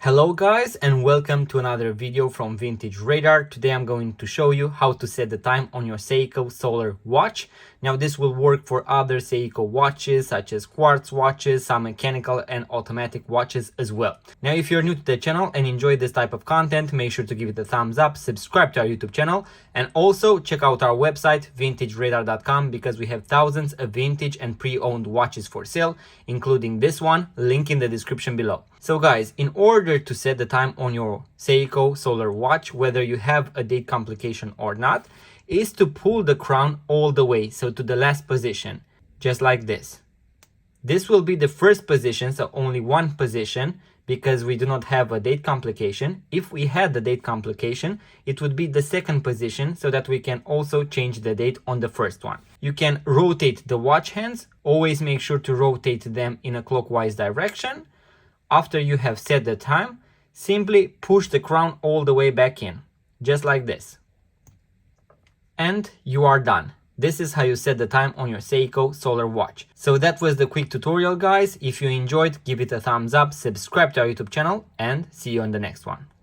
Hello guys and welcome to another video from Vintage Radar. Today I'm going to show you how to set the time on your Seiko Solar Watch. Now this will work for other Seiko watches such as quartz watches, some mechanical and automatic watches as well. Now if you're new to the channel and enjoy this type of content, make sure to give it a thumbs up, subscribe to our YouTube channel, and also check out our website vintageradar.com because we have thousands of vintage and pre-owned watches for sale, including this one, link in the description below. So guys, in order to set the time on your Seiko Solar Watch, whether you have a date complication or not, is to pull the crown all the way, so to the last position, just like this. This will be the first position, so only one position, because we do not have a date complication. If we had the date complication, it would be the second position, so that we can also change the date on the first one. You can rotate the watch hands, always make sure to rotate them in a clockwise direction. After you have set the time, simply push the crown all the way back in, just like this. And you are done. This is how you set the time on your Seiko Solar Watch. So that was the quick tutorial, guys. If you enjoyed, give it a thumbs up, subscribe to our YouTube channel, and see you on the next one.